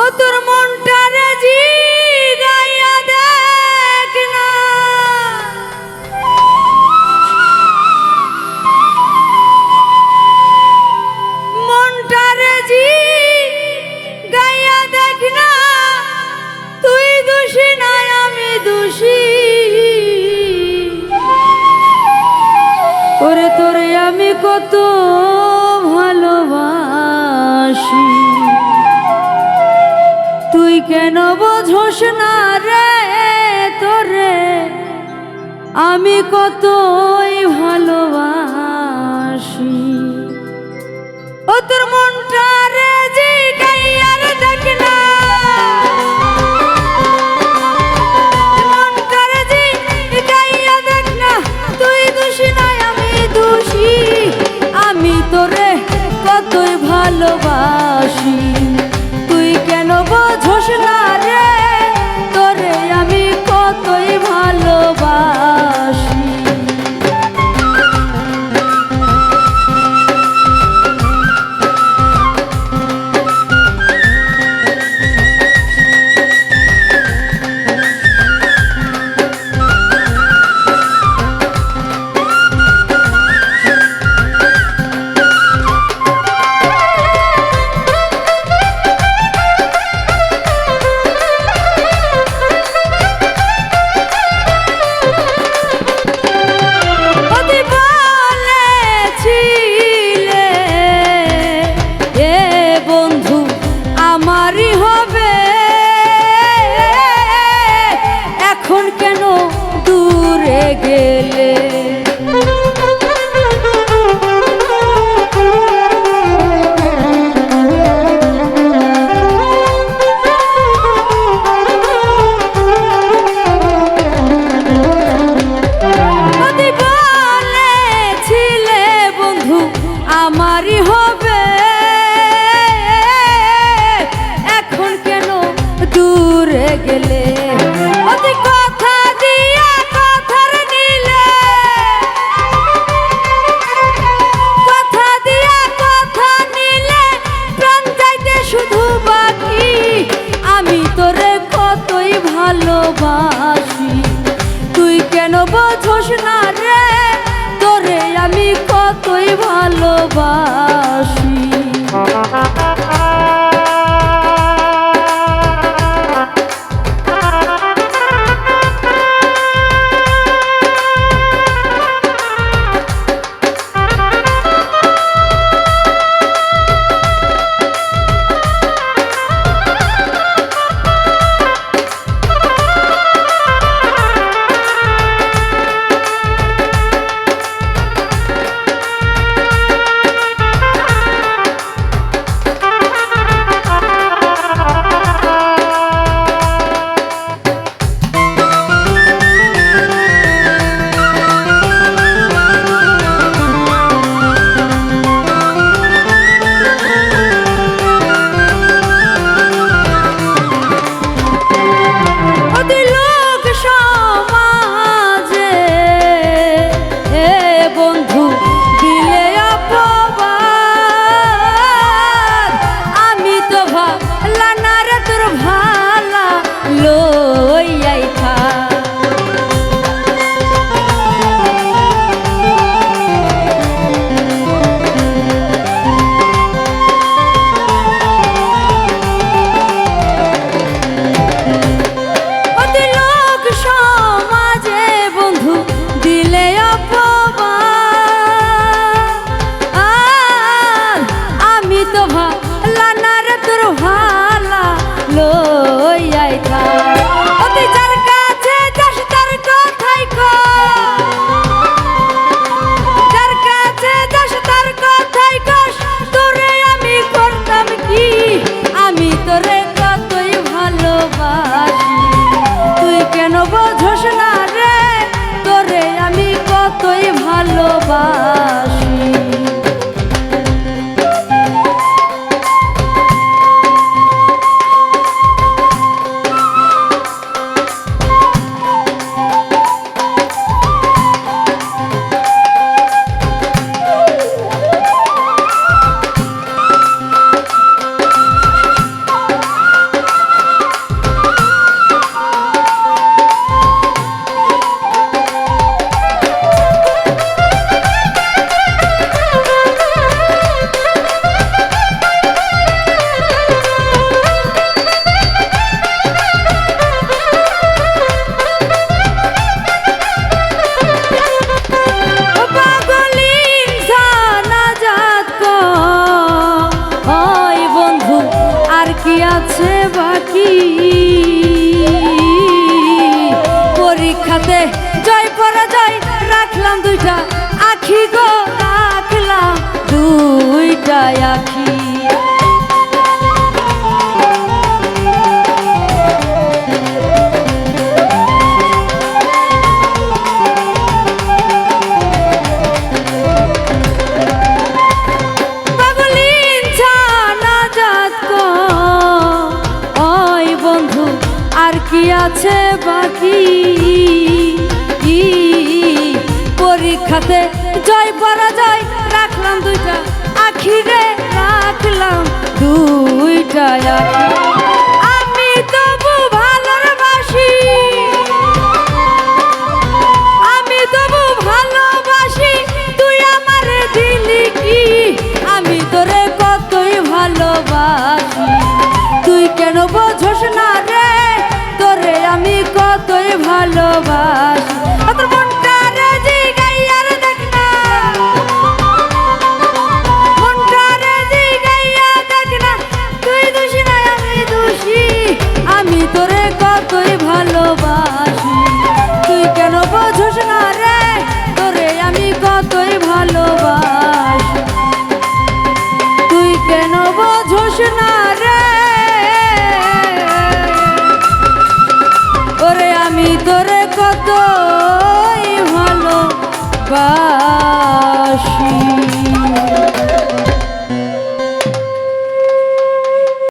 ও তোর মনটারে জিগাইয়া দেখ না, মনটারে জিগাইয়া দেখ না, তুই দোষী নাই আমি দোষী। ওরে তোরে আমি কত ভালোবাসি, তুই কেন বোঝোস না রে, তোরে আমি কতই ভালোবাসি। ও তোর মনটা রে জিগাইয়া দেখ না, মনটা রে জিগাইয়া দেখ না, তুই দোষী নাই আমি দোষী। আমি তোরে কতই ভালোবাসি, তুই কেন বোঝোস না রে, তোরে আমি কতই ভালোবাসি। আমারই হবে এখন কেন দূরে গেলে, কথা দিয়া কথার নিলে, কথা দিয়া কথা নিলে, প্রাণ যাইতে শুধু বাকি। আমি তোরে কতই ভালোবাসি, তুই কেন বোঝোস না রে, তোরে আমি কতই ভালোবাসি। বাকি পরীক্ষাতে জয় পরাজয় রাখলাম দুইটা আখি গো রাখলাম দুইটা আখি আর কি আছে বাকি পরীক্ষাতে জয় পরাজয় রাখলাম দুইটা আখি রে রাখলাম দুইটা আখি আমি তবু ভালোবাসি আমি তবু ভালোবাসি তুই আমার দিলি কি আমি তোরে কতই ভালোবাসি তুই কেন বোঝস না রে তোরে আমি কতই ভালোবাসি তোর মনটা রে জিগাইয়া রে দেখ না মনটা রে জিগাইয়া দেখ না তুই দোষী না আমি দোষী আমি তোরে কতই ভালোবাসি তুই কেন বোঝস না রে তোরে আমি কতই ভালোবাসি তুই কেন বোঝস না রে ওরে আমি তোরে কতই ভালোবাসি